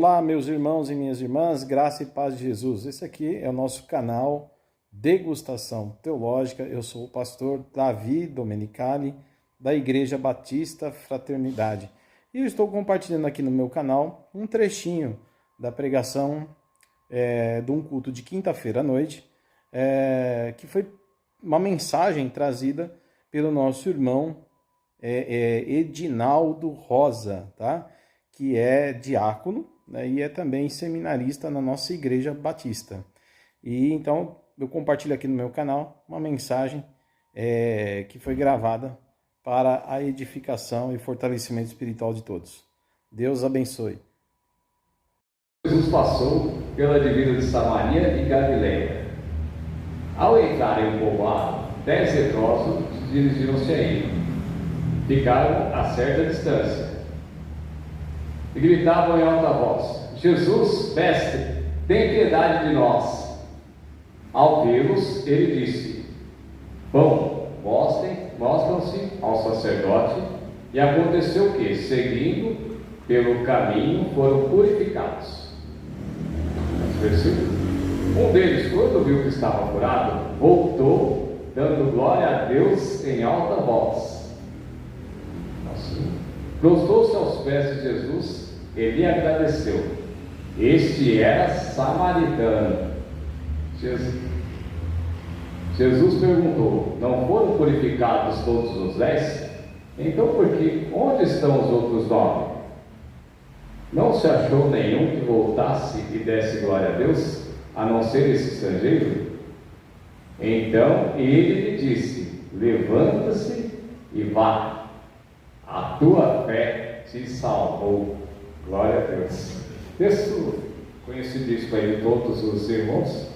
Olá, meus irmãos e minhas irmãs, graça e paz de Jesus. Esse aqui é o nosso canal Degustação Teológica. Eu sou o pastor Davi Domenicali, da Igreja Batista Fraternidade. E eu estou compartilhando aqui no meu canal um trechinho da pregação de um culto de quinta-feira à noite, que foi uma mensagem trazida pelo nosso irmão Edinaldo Rosa, tá? Que é diácono, né, e é também seminarista na nossa Igreja Batista. E então eu compartilho aqui no meu canal uma mensagem que foi gravada para a edificação e fortalecimento espiritual de todos. Deus abençoe. Jesus passou pela divisa de Samaria e Galileia. Ao entrar em um povoado, 10 leprosos dirigiram-se a ele. Ficaram a certa distância e gritavam em alta voz: Jesus, mestre, tem piedade de nós. Ao vê-los, ele disse: Bom, mostram-se ao sacerdote. E aconteceu que, seguindo pelo caminho, foram purificados. Versículo. Um deles, quando viu que estava curado, voltou, dando glória a Deus em alta voz. Prostou-se aos pés de Jesus e lhe agradeceu. Este era samaritano. Jesus perguntou: Não foram purificados todos os 10? Então onde estão os outros 9? Não se achou nenhum que voltasse e desse glória a Deus, a não ser esse estrangeiro? Então ele lhe disse: Levanta-se e vá. A tua fé te salvou. Glória a Deus. Texto conhecidíssimo aí de todos os irmãos.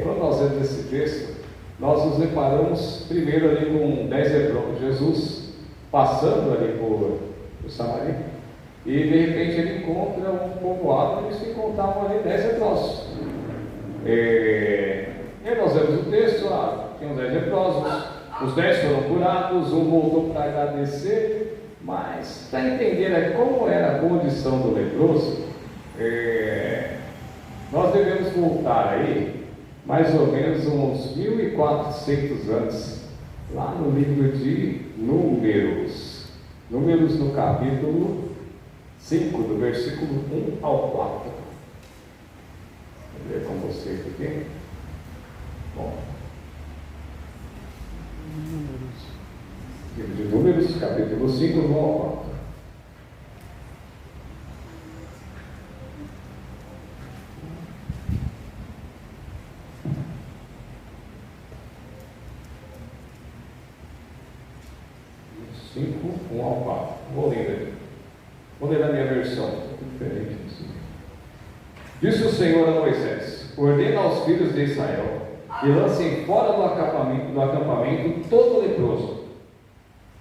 Quando nós lemos esse texto, nós nos deparamos primeiro ali com 10 leprosos, Jesus passando ali por Samaria, e de repente ele encontra um povoado e eles se encontravam ali 10 leprosos. E nós lemos o texto, tinham 10 leprosos. Os 10 foram curados, um voltou para agradecer, mas para entender como era a condição do leproso, nós devemos voltar aí, mais ou menos uns 1400 anos, lá no livro de Números. Números no capítulo 5, do versículo 1 ao 4. Vou ler com vocês aqui. Bom. Livro de Números, capítulo 5, do 1 ao 4. Vou ler a minha versão, diferente assim. Disse o Senhor a Moisés: Ordena aos filhos de Israel e lancem fora do acampamento todo leproso,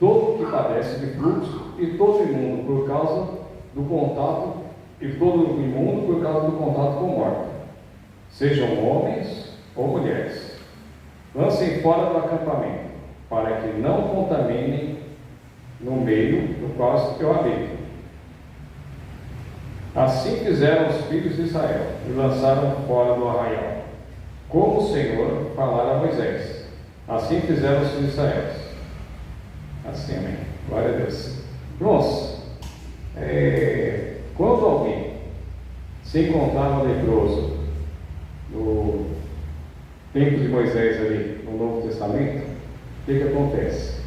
todo que padece de fluxo e todo imundo por causa do contato com morte, sejam homens ou mulheres. Lancem fora do acampamento, para que não contaminem no meio do qual eu habito. Assim fizeram os filhos de Israel e lançaram fora do arraial, como o Senhor falara a Moisés. Assim fizeram os filhos de Israel. Assim, amém. Glória a Deus. Irmãos, quando alguém se encontrava leproso no tempo de Moisés ali, no Novo Testamento, o que acontece?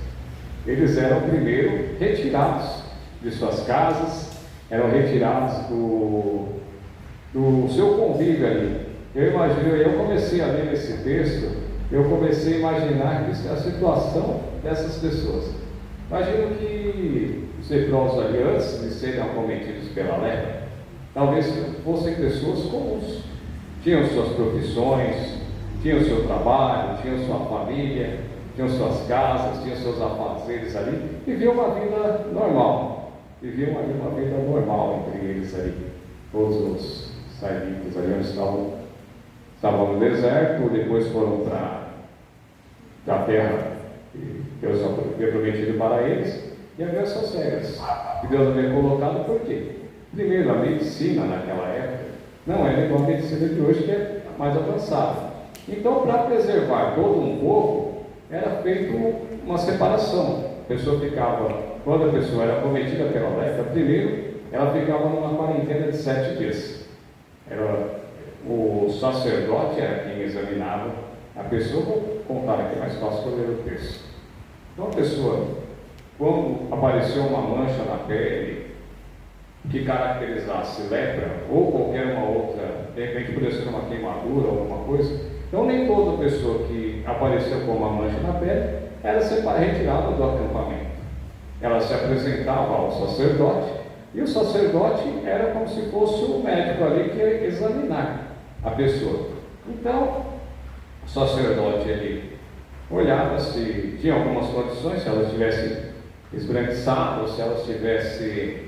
Eles eram primeiro retirados de suas casas, eram retirados do seu convívio ali. Eu comecei a ler esse texto, eu comecei a imaginar a situação dessas pessoas. Imagino que os leprosos ali, antes de serem acometidos pela lepra, talvez fossem pessoas comuns. Tinham suas profissões, tinham seu trabalho, tinham sua família, tinham suas casas, tinham seus afazeres ali, viviam uma vida normal. Viviam ali uma vida normal entre eles ali. Todos os israelitas ali onde estavam no deserto, depois foram para a terra que Deus havia prometido para eles, e havia suas regras que Deus havia colocado. Por quê? Primeiro, a medicina naquela época não era igual a medicina de hoje, que é mais avançada. Então, para preservar todo um povo, era feito uma separação. A pessoa ficava, quando a pessoa era acometida pela lepra, primeiro ela ficava numa quarentena de 7 dias. O sacerdote era quem examinava a pessoa. Vou contar aqui mais fácil para ler o texto. Então, a pessoa, quando apareceu uma mancha na pele que caracterizasse lepra, ou qualquer uma outra, de repente poderia ser uma queimadura ou alguma coisa, então nem toda pessoa que apareceu com uma mancha na pele era retirada do acampamento. Ela se apresentava ao sacerdote, e o sacerdote era como se fosse o médico ali que ia examinar a pessoa. Então, o sacerdote ele olhava se tinha algumas condições, se ela estivesse esbranquiçada, ou se ela estivesse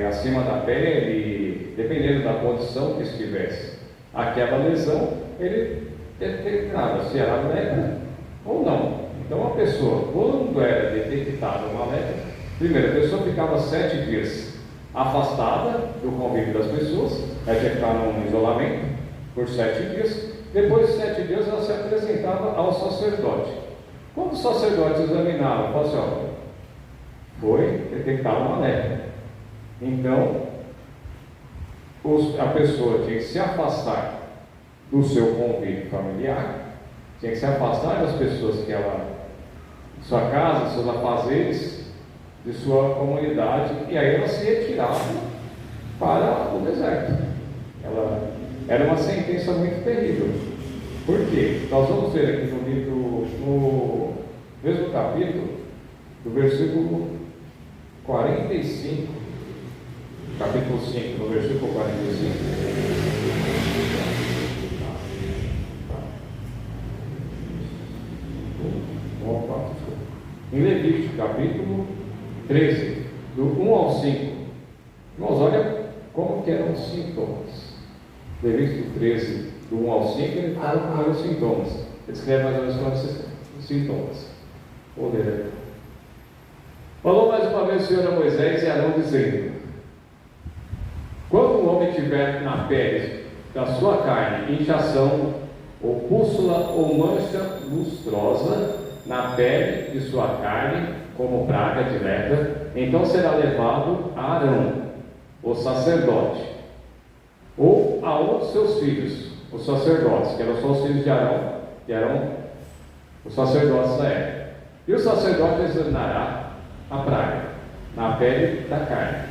acima da pele, dependendo da condição que estivesse aquela lesão, ele determinava se era lepra ou não. Então a pessoa, quando era detectada uma lepra, primeiro a pessoa ficava 7 dias afastada do convívio das pessoas, ela tinha que ficar num isolamento por 7 dias. Depois de 7 dias ela se apresentava ao sacerdote. Quando o sacerdote examinava, falava assim: olha, foi detectada uma lepra. Então, a pessoa tinha que se afastar do seu convívio familiar, tinha que se afastar das pessoas que ela, de sua casa, seus afazeres, de sua comunidade, e aí ela se retirava para o deserto. Era uma sentença muito terrível. Por quê? Nós vamos ver aqui no livro, no mesmo capítulo, do versículo 45. Capítulo 5, no versículo 45. Em Levítico, capítulo 13, do 1 ao 5. Irmãos, olha como que eram os sintomas. Levítico 13, do 1 ao 5, ele fala como eram os sintomas. Ele descreve mais ou menos como esses sintomas. Vou ler aqui. Falou mais uma vez o Senhor a Moisés e Arão, dizendo: quando um homem tiver na pele da sua carne inchação, ou pústula, ou mancha lustrosa na pele de sua carne, como praga de lepra, então será levado a Arão, o sacerdote, ou a um dos seus filhos, os sacerdotes, que eram só os filhos de Arão, que eram os sacerdotes da época. E o sacerdote examinará a praga na pele da carne.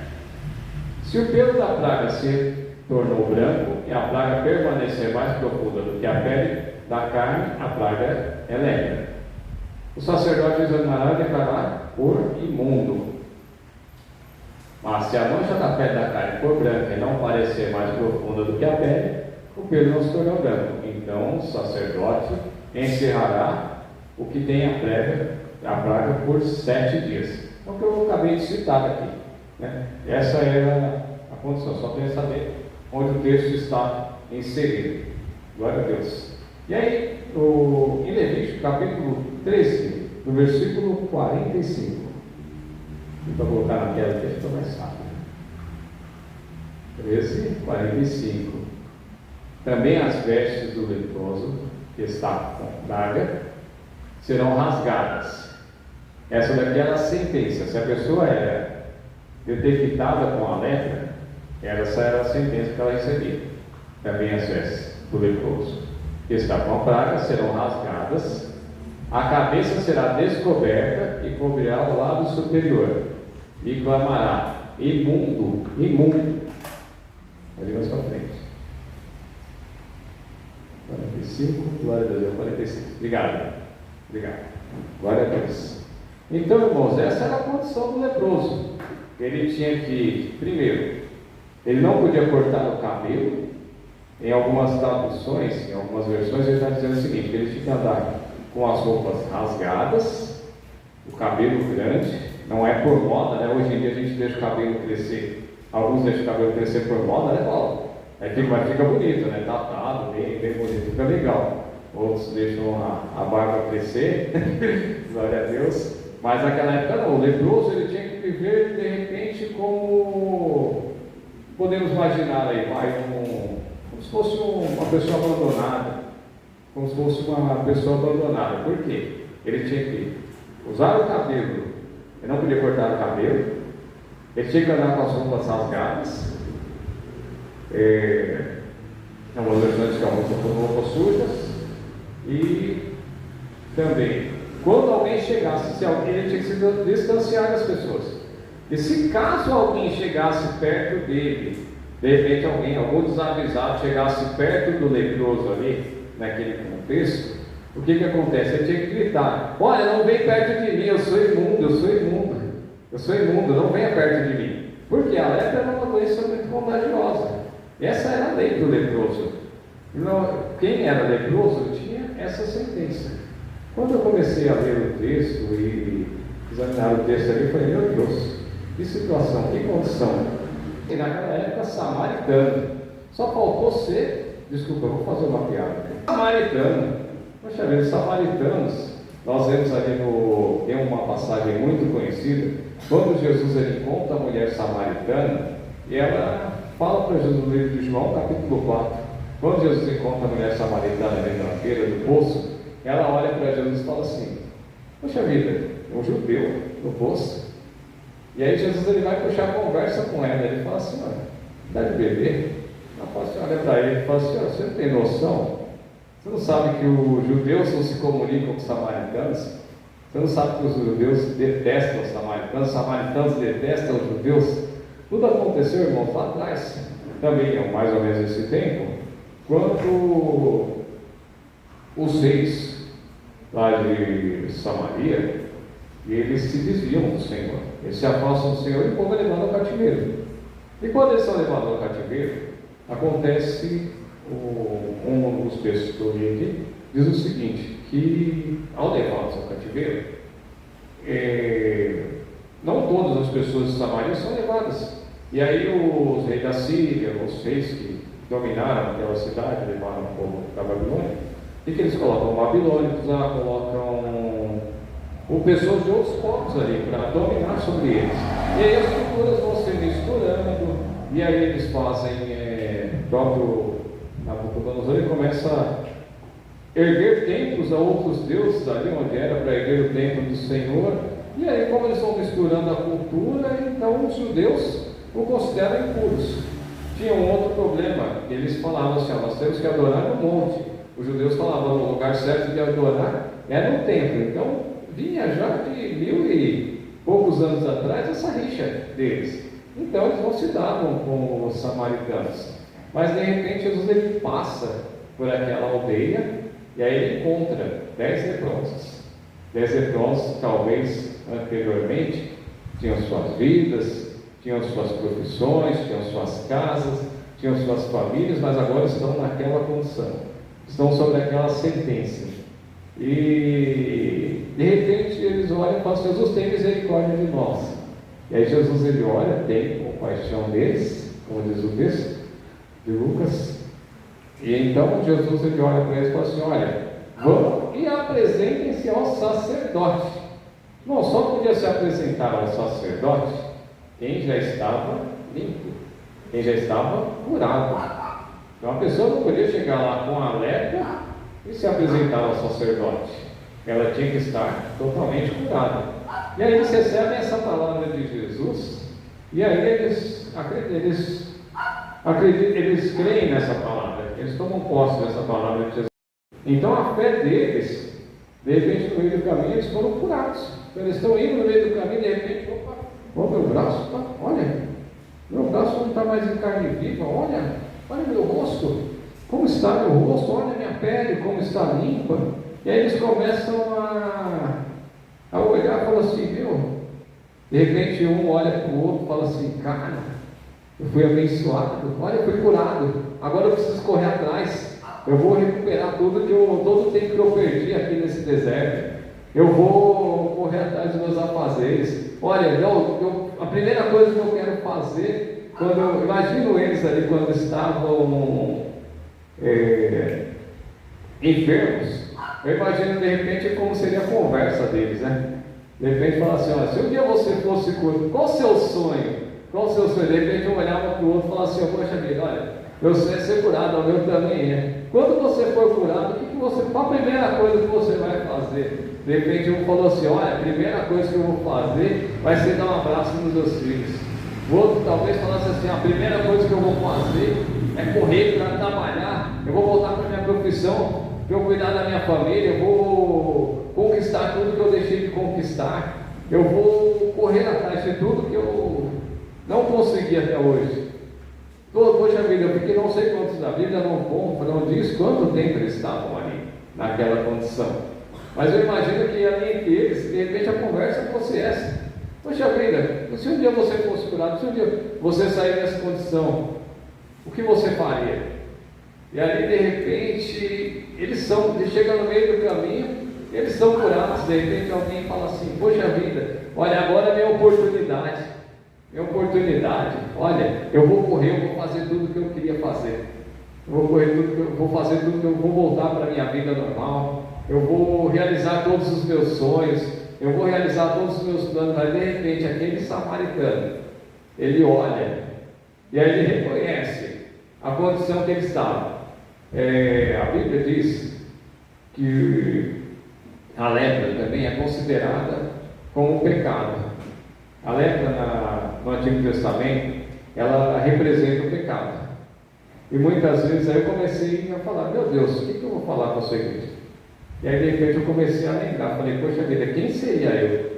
Se o pelo da praga se tornou branco e a praga permanecer mais profunda do que a pele da carne, a praga é lepra. O sacerdote examinará e declarará por imundo. Mas se a mancha da pele da carne for branca e não parecer mais profunda do que a pele, o pelo não se tornou branco. Então o sacerdote encerrará o que tem a praga por 7 dias. É o que eu acabei de citar aqui. Essa era a condição, só tem que saber onde o texto está inserido. Glória a Deus. E aí, em Levítico, capítulo 13, no versículo 45. Vou colocar na tela que fica mais rápido. 13, 45. Também as vestes do leproso, que está com praga, serão rasgadas. Essa daqui era a sentença. Se a pessoa era detectada com a lepra, essa era a sentença que ela recebia. Também as vestes do leproso, que está com a praga, serão rasgadas, a cabeça será descoberta e cobrirá o lado superior, e clamará: imundo, imundo. Ali mais para frente. 45, glória a Deus, 45. Obrigado. Glória a Deus. Então, irmãos, essa era a condição do leproso. Ele tinha que, primeiro, ele não podia cortar o cabelo. Em algumas traduções, em algumas versões, ele está dizendo o seguinte: ele tinha que andar com as roupas rasgadas, o cabelo grande. Não é por moda, né? Hoje em dia a gente deixa o cabelo crescer. Alguns deixam o cabelo crescer por moda, né, Paulo? Aí fica bonito, né? Tatado, bem bonito, fica legal. Outros deixam a barba crescer, glória a Deus. Mas naquela época não, o leproso ele tinha que viver de repente como podemos imaginar aí, como se fosse uma pessoa abandonada, como se fosse uma pessoa abandonada. Por quê? Ele tinha que usar o cabelo, ele não podia cortar o cabelo, ele tinha que andar com as roupas rasgadas, algumas versões que com roupas sujas, e também, quando alguém chegasse, ele tinha que se distanciar das pessoas. E se caso alguém chegasse perto dele, de repente algum desavisado chegasse perto do leproso ali, naquele contexto, o que acontece? Ele tinha que gritar: olha, não vem perto de mim, eu sou imundo, eu sou imundo, eu sou imundo, não venha perto de mim. Porque a lepra era uma doença muito contagiosa. Essa era a lei do leproso. Quem era leproso tinha essa sentença. Quando eu comecei a ler o texto e examinar o texto ali, eu falei: meu Deus, que situação, que condição. E naquela época, samaritano. Só faltou ser, desculpa, eu vou fazer uma piada. Samaritano. Poxa vida, samaritanos. Nós vemos ali tem uma passagem muito conhecida, quando Jesus ele encontra a mulher samaritana, e ela fala para Jesus no livro de João, capítulo 4. Quando Jesus encontra a mulher samaritana ali na feira do poço, ela olha para Jesus e fala assim: poxa vida, um judeu no poço. E aí Jesus ele vai puxar a conversa com ela, ele fala assim: olha, dá de beber? Ela olha para ele e fala assim: olha, você não tem noção? Você não sabe que os judeus não se comunicam com os samaritanos? Você não sabe que os judeus detestam os samaritanos detestam os judeus? Tudo aconteceu, irmãos, lá atrás, também mais ou menos esse tempo, quando os reis lá de Samaria, eles se desviam do Senhor, eles se afastam do Senhor e o povo é levado ao cativeiro. E quando eles são levados ao cativeiro, acontece um dos textos que eu li aqui, diz o seguinte, que ao levá-los ao cativeiro, não todas as pessoas de Samaria são levadas. E aí os reis da Síria, os reis que dominaram aquela cidade, levaram o povo da Babilônia, e que eles colocam babilônicos lá, colocam pessoas de outros povos ali para dominar sobre eles. E aí as culturas vão se misturando, e aí eles fazem, próprio Nabucodonosor, ele começa a erguer templos a outros deuses ali onde era para erguer o templo do Senhor. E aí, como eles vão misturando a cultura, então os judeus o consideram impuros. Tinha um outro problema, eles falavam assim: nós temos que adorar no monte. Os judeus falavam: o lugar certo de adorar é no templo. Então vinha já de 1000 e poucos anos atrás essa rixa deles. Então eles não se davam com os samaritanos. Mas de repente Jesus ele passa por aquela aldeia e aí ele encontra 10 leprosos. 10 leprosos, talvez anteriormente, tinham suas vidas, tinham suas profissões, tinham suas casas, tinham suas famílias, mas agora estão naquela condição, estão sobre aquela sentença. E de repente eles olham e falam: Jesus, tem misericórdia de nós. E aí Jesus ele olha, tem compaixão deles, como diz o texto de Lucas, e então Jesus ele olha para eles e fala assim: olha, vão e apresentem-se ao sacerdote. Não só podia se apresentar ao sacerdote quem já estava limpo, quem já estava curado. Então a pessoa não podia chegar lá com a lepra e se apresentar ao sacerdote, ela tinha que estar totalmente curada. E aí eles recebem essa palavra de Jesus, e aí eles creem nessa palavra, eles tomam posse dessa palavra de Jesus. Então a fé deles, de repente no meio do caminho eles foram curados. Então, eles estão indo no meio do caminho, de repente, meu braço está, olha, meu braço não está mais em carne viva, olha meu rosto, como está meu rosto, olha minha pele, como está limpa. E aí eles começam a olhar e falam assim: de repente um olha para o outro e fala assim: cara, eu fui abençoado, olha, eu fui curado, agora eu preciso correr atrás, eu vou recuperar todo o tempo que eu perdi aqui nesse deserto, eu vou correr atrás dos meus afazeres. Olha, a primeira coisa que eu quero fazer, quando eu imagino eles ali quando estavam enfermos, eu imagino de repente como seria a conversa deles, né? De repente fala assim: olha, se um dia você fosse curado, qual o seu sonho? Qual o seu sonho? De repente um olhava para o outro e falava assim, poxa vida, olha, meu sonho é ser curado, o meu também é. Quando você for curado, qual a primeira coisa que você vai fazer? De repente um falou assim, olha, a primeira coisa que eu vou fazer vai ser dar um abraço nos meus filhos. O outro talvez falasse assim, a primeira coisa que eu vou fazer é correr para trabalhar, eu vou voltar para a minha profissão, para eu cuidar da minha família, eu vou conquistar tudo que eu deixei de conquistar, eu vou correr atrás de tudo que eu não consegui até hoje. Poxa vida, eu fiquei não sei quantos da Bíblia não diz quanto tempo eles estavam ali, naquela condição. Mas eu imagino que ali entre eles, de repente a conversa fosse essa. Poxa vida, se um dia você fosse curado, se um dia você sair dessa condição, o que você faria? E ali de repente, eles chegam no meio do caminho, eles são curados, de repente alguém fala assim, poxa vida, olha, agora é minha oportunidade, olha, eu vou correr, eu vou fazer tudo o que eu queria fazer, vou fazer tudo que eu vou voltar para a minha vida normal, eu vou realizar todos os meus sonhos, eu vou realizar todos os meus planos. Mas de repente aquele samaritano, ele olha, e aí ele reconhece a condição que ele estava. A Bíblia diz que a lepra também é considerada como um pecado. A lepra no Antigo Testamento, ela representa o pecado. E muitas vezes aí eu comecei a falar, meu Deus, o que eu vou falar para a sua igreja? E aí de repente eu comecei a lembrar, falei, poxa vida, quem seria eu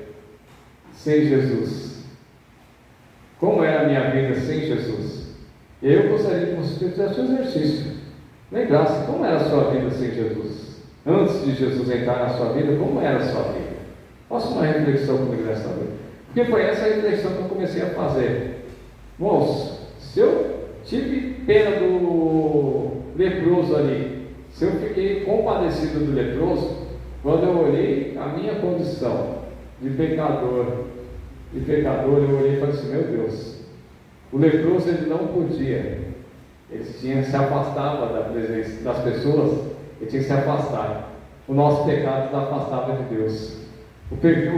sem Jesus? Como era a minha vida sem Jesus? E aí eu gostaria que você fizesse um exercício, lembrasse como era a sua vida sem Jesus. Antes de Jesus entrar na sua vida, como era a sua vida? Faça uma reflexão comigo nessa noite. Porque foi essa reflexão que eu comecei a fazer. Irmãos, se eu tive pena do leproso ali, se eu fiquei compadecido do leproso, quando eu olhei a minha condição de pecador, eu olhei e falei assim, meu Deus, o leproso ele não podia, ele se afastava da presença das pessoas, ele tinha que se afastar. O nosso pecado nos afastava de Deus. O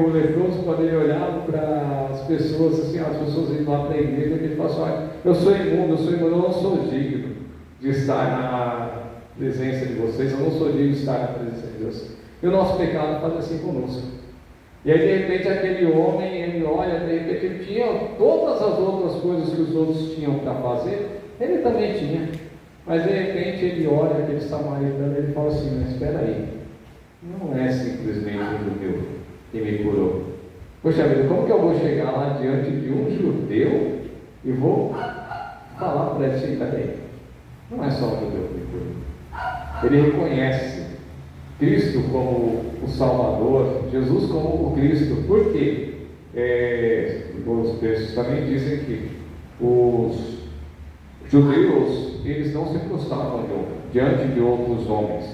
leproso, quando ele olhava para as pessoas, assim, as pessoas indo lá para a igreja, ele falava assim, eu sou imundo, eu não sou digno de estar na presença de vocês, eu não sou digno de estar na presença de Deus. E o nosso pecado faz assim conosco. E aí de repente aquele homem, ele olha, de repente ele tinha todas as outras coisas que os outros tinham para fazer, ele também tinha. Mas de repente ele olha aquele samaritano e ele fala assim, mas espera aí, não é simplesmente um judeu que me curou. Poxa vida, como que eu vou chegar lá diante de um judeu e vou falar para ele, peraí, não é só um judeu que me curou. Ele reconhece Cristo como o Salvador, Jesus como o Cristo. Por quê? Os textos também dizem que os judeus, eles não se prostravam diante de outros homens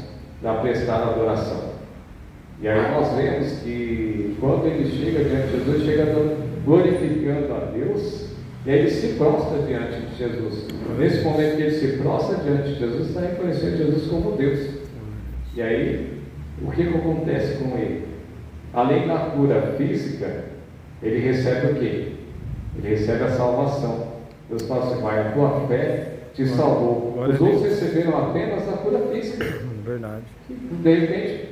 para prestar adoração. E aí nós vemos que quando ele chega diante de Jesus, ele chega glorificando a Deus, e aí ele se prostra diante de Jesus. Nesse momento que ele se prostra diante de Jesus, está reconhecendo Jesus como Deus. E aí, o que acontece com ele? Além da cura física, ele recebe o quê? Ele recebe a salvação. Deus fala assim, vai, a tua fé te salvou. Os outros receberam apenas a cura física. Verdade. De repente,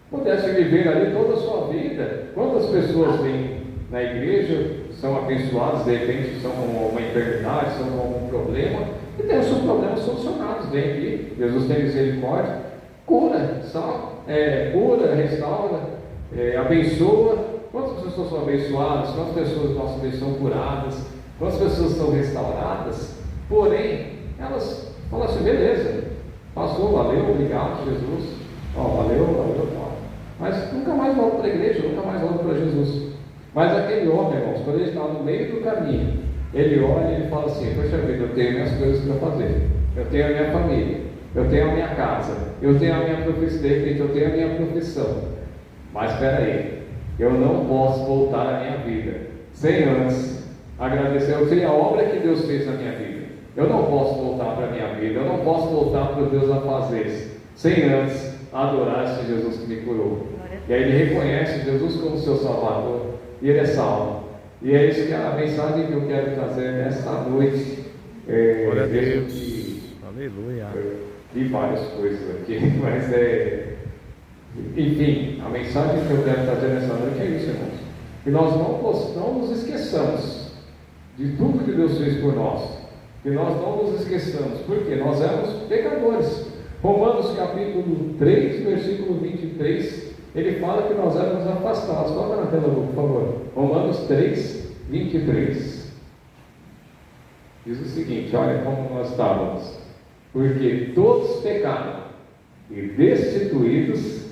pudesse viver ali toda a sua vida. Quantas pessoas vêm na igreja, são abençoadas, de repente são com uma enfermidade, são com algum problema, e tem os seus problemas solucionados. Vem aqui, Jesus tem misericórdia, cura, cura, restaura, abençoa. Quantas pessoas são abençoadas? Quantas pessoas nossas vidas são curadas? Quantas pessoas são restauradas? Porém, elas falam assim, beleza, passou, valeu, obrigado, Jesus, valeu, mas nunca mais volto para a igreja, nunca mais volto para Jesus. Mas aquele homem, irmãos, quando ele está no meio do caminho, ele olha e ele fala assim, poxa vida, eu tenho minhas coisas para fazer, eu tenho a minha família, eu tenho a minha casa, eu tenho a minha profissão, de repente eu tenho a minha profissão, mas espera aí, eu não posso voltar à minha vida sem antes agradecer, eu sei a obra que Deus fez na minha vida. Eu não posso voltar para a minha vida, eu não posso voltar para o Deus afazeres sem antes adorar esse Jesus que me curou. E aí ele reconhece Jesus como seu Salvador e ele é salvo. E é isso que é a mensagem que eu quero trazer nesta noite. Glória a Deus. Aleluia. Vi várias coisas aqui, mas enfim, a mensagem que eu quero trazer nessa noite é isso, irmãos. Que nós não nos esqueçamos de tudo que Deus fez por nós. Que nós não nos esqueçamos, porque nós éramos pecadores. Romanos capítulo 3, versículo 23, ele fala que nós éramos afastados. Coloca na tela, por favor. Romanos 3, 23. Diz o seguinte: olha como nós estávamos. Porque todos pecaram e destituídos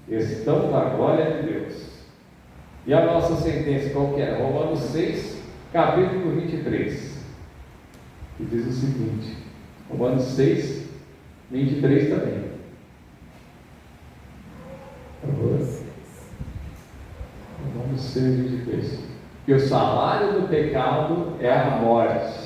estão da glória de Deus. E a nossa sentença qual que é? Romanos 6, capítulo 23. Que diz o seguinte, Romanos 6, 23 também. Romanos 6, 23. Que o salário do pecado é a morte,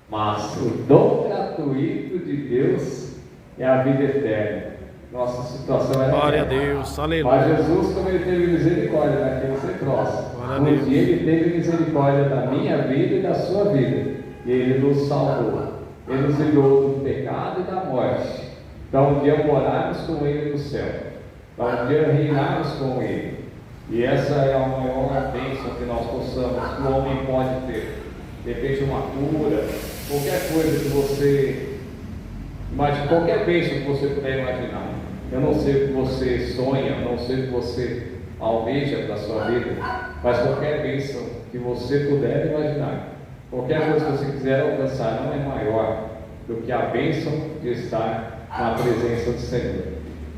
mas o dom gratuito de Deus é a vida eterna. Nossa situação era glória a Deus, aleluia. Mas Jesus, como ele teve misericórdia daquele sem troço, um dia ele teve misericórdia da minha vida e da sua vida, e ele nos salvou, ele nos livrou do pecado e da morte, para um dia morarmos com ele no céu, para um dia reinarmos com ele. E essa é a maior bênção que nós possamos, que o homem pode ter. De repente uma cura, qualquer coisa que você imagine, qualquer bênção que você puder imaginar. Eu não sei o que você sonha, eu não sei o que você almeja para a sua vida, mas qualquer bênção que você puder imaginar, qualquer coisa que você quiser alcançar, não é maior do que a bênção de estar na presença do Senhor.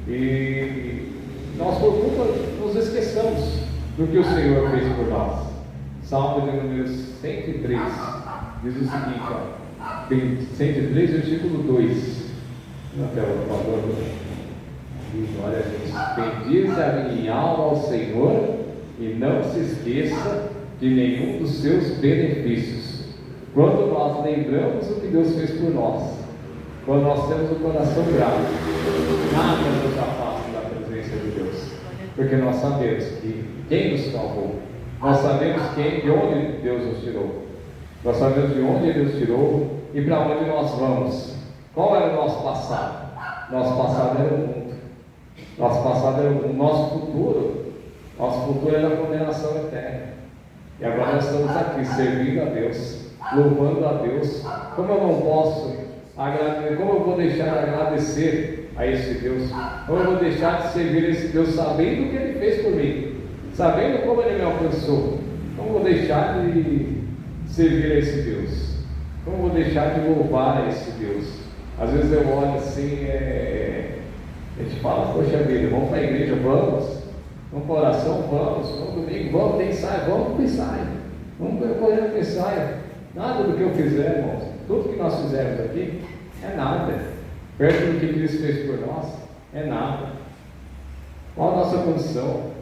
E nós por culpa nos esqueçamos do que o Senhor fez por nós. Salmo de número 103 diz o seguinte, ó, 103, versículo 2. Na tela, por favor. Glória a Deus. Bendize a minha alma ao Senhor e não se esqueça de nenhum dos seus benefícios. Quando nós lembramos o que Deus fez por nós, quando nós temos o coração grato, nada nos afasta da presença de Deus, porque nós sabemos que quem nos salvou, nós sabemos de onde Deus nos tirou, nós sabemos de onde Ele nos tirou e para onde nós vamos. Qual era o nosso passado? Nosso passado era o mundo. Nosso passado era o nosso futuro. Nosso futuro era a condenação eterna. E agora nós estamos aqui servindo a Deus, louvando a Deus. Como eu não posso agradecer, como eu vou deixar de agradecer a esse Deus? Como eu vou deixar de servir a esse Deus sabendo o que Ele fez por mim, sabendo como Ele me alcançou? Como eu vou deixar de servir a esse Deus? Como eu vou deixar de louvar a esse Deus? Às vezes eu olho assim, a gente fala, poxa vida, vamos para a igreja, vamos para a oração, vamos domingo, vamos ter ensaio, vamos para o ensaio, vamos correr para o ensaio. Nada do que eu fizer, irmãos, tudo que nós fizermos aqui é nada, perto do que Cristo fez por nós, é nada. Qual a nossa condição?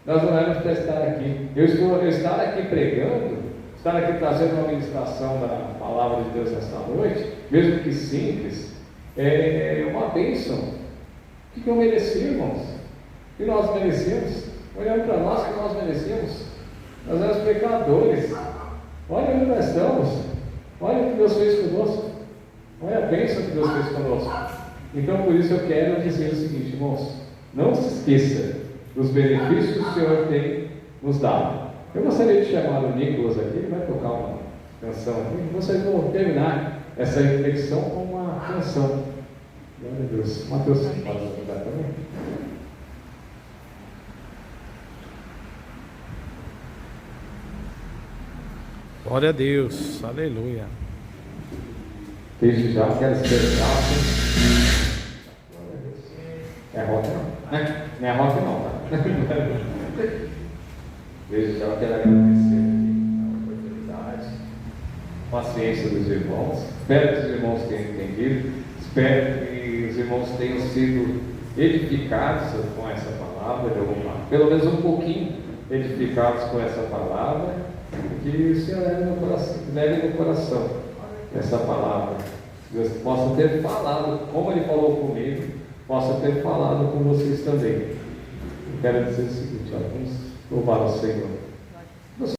Nós não éramos para estar aqui. Eu estar aqui pregando, estar aqui trazendo uma ministração da palavra de Deus nesta noite, mesmo que simples, é uma bênção. O que eu mereci, irmãos? O que nós merecemos? Olhando para nós, o que nós merecemos? Nós éramos pecadores. Olha onde nós estamos. Olha o que Deus fez conosco. Olha a bênção que Deus fez conosco. Então, por isso eu quero dizer o seguinte, irmãos: não se esqueça dos benefícios que o Senhor tem nos dado. Eu gostaria de chamar o Nicolas aqui, ele vai tocar uma canção aqui. Vocês vão terminar essa reflexão com uma canção. Glória a Deus. Mateus, pode ajudar também? Glória a Deus, aleluia. Desde já quero especial. Glória a Deus. É rock não? Não é rock não, tá? Desde já quero agradecer a oportunidade, a paciência dos irmãos. Espero que os irmãos tenham entendido. Espero que os irmãos tenham sido edificados com essa palavra, pelo menos um pouquinho edificados com essa palavra, e que o Senhor leve no coração essa palavra. Deus possa ter falado, como Ele falou comigo, possa ter falado com vocês também. Eu quero dizer o seguinte, vamos louvar o Senhor.